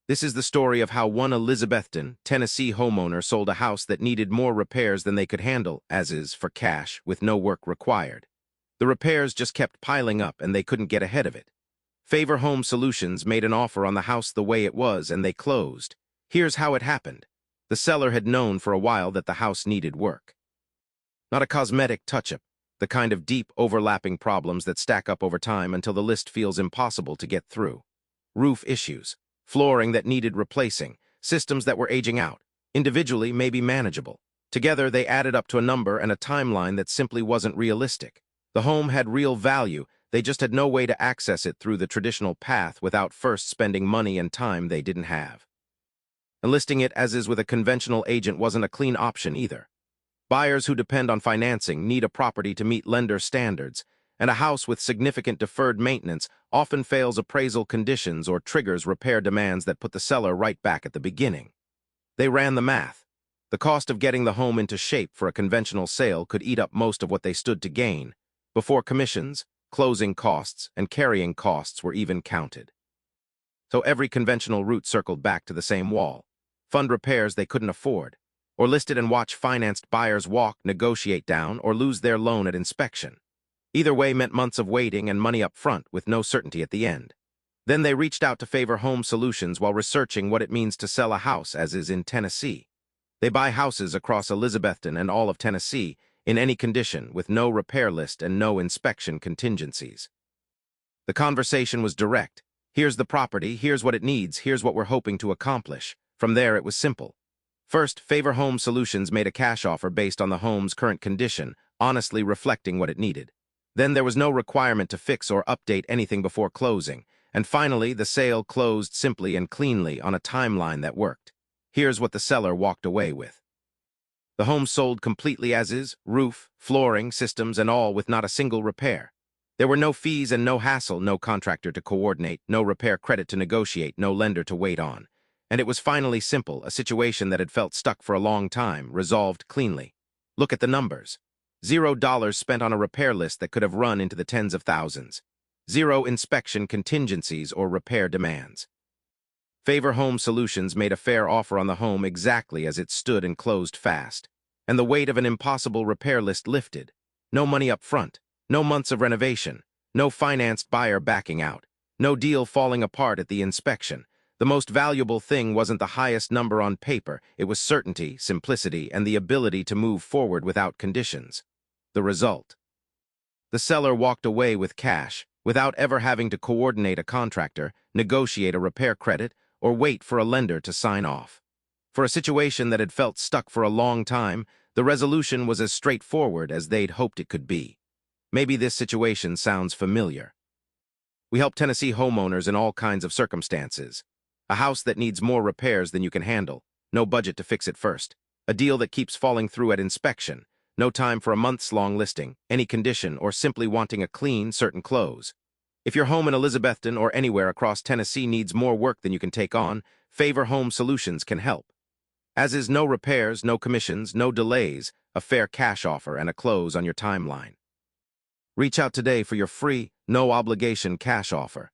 This is the story of how one Elizabethton, Tennessee homeowner sold a house that needed more repairs than they could handle, as is, for cash, with no work required. The repairs just kept piling up and they couldn't get ahead of it. Favor Home Solutions made an offer on the house the way it was and they closed. Here's how it happened. The seller had known for a while that the house needed work. Not a cosmetic touch-up, the kind of deep, overlapping problems that stack up over time until the list feels impossible to get through. Roof issues, flooring that needed replacing, systems that were aging out. Individually, maybe manageable. Together, they added up to a number and a timeline that simply wasn't realistic. The home had real value, they just had no way to access it through the traditional path without first spending money and time they didn't have. And listing it as is with a conventional agent wasn't a clean option either. Buyers who depend on financing need a property to meet lender standards, and a house with significant deferred maintenance often fails appraisal conditions or triggers repair demands that put the seller right back at the beginning. They ran the math. The cost of getting the home into shape for a conventional sale could eat up most of what they stood to gain, before commissions, closing costs, and carrying costs were even counted. So every conventional route circled back to the same wall. Fund repairs they couldn't afford, or list it and watch financed buyers walk, negotiate down, or lose their loan at inspection. Either way meant months of waiting and money up front with no certainty at the end. Then they reached out to Favor Home Solutions while researching what it means to sell a house as is in Tennessee. They buy houses across Elizabethton and all of Tennessee in any condition with no repair list and no inspection contingencies. The conversation was direct. Here's the property, here's what it needs, here's what we're hoping to accomplish. From there, it was simple. First, Favor Home Solutions made a cash offer based on the home's current condition, honestly reflecting what it needed. Then there was no requirement to fix or update anything before closing. And finally, the sale closed simply and cleanly on a timeline that worked. Here's what the seller walked away with. The home sold completely as is, roof, flooring, systems, and all with not a single repair. There were no fees and no hassle, no contractor to coordinate, no repair credit to negotiate, no lender to wait on. And it was finally simple, a situation that had felt stuck for a long time, resolved cleanly. Look at the numbers. $0 spent on a repair list that could have run into the tens of thousands. Zero inspection contingencies or repair demands. Favor Home Solutions made a fair offer on the home exactly as it stood and closed fast. And the weight of an impossible repair list lifted. No money up front, no months of renovation, no financed buyer backing out, no deal falling apart at the inspection. The most valuable thing wasn't the highest number on paper, it was certainty, simplicity, and the ability to move forward without conditions. The result. The seller walked away with cash, without ever having to coordinate a contractor, negotiate a repair credit, or wait for a lender to sign off. For a situation that had felt stuck for a long time, the resolution was as straightforward as they'd hoped it could be. Maybe this situation sounds familiar. We help Tennessee homeowners in all kinds of circumstances. A house that needs more repairs than you can handle, no budget to fix it first. A deal that keeps falling through at inspection, no time for a months-long listing, any condition, or simply wanting a clean, certain close. If your home in Elizabethton or anywhere across Tennessee needs more work than you can take on, Favor Home Solutions can help. As is no repairs, no commissions, no delays, a fair cash offer and a close on your timeline. Reach out today for your free, no-obligation cash offer.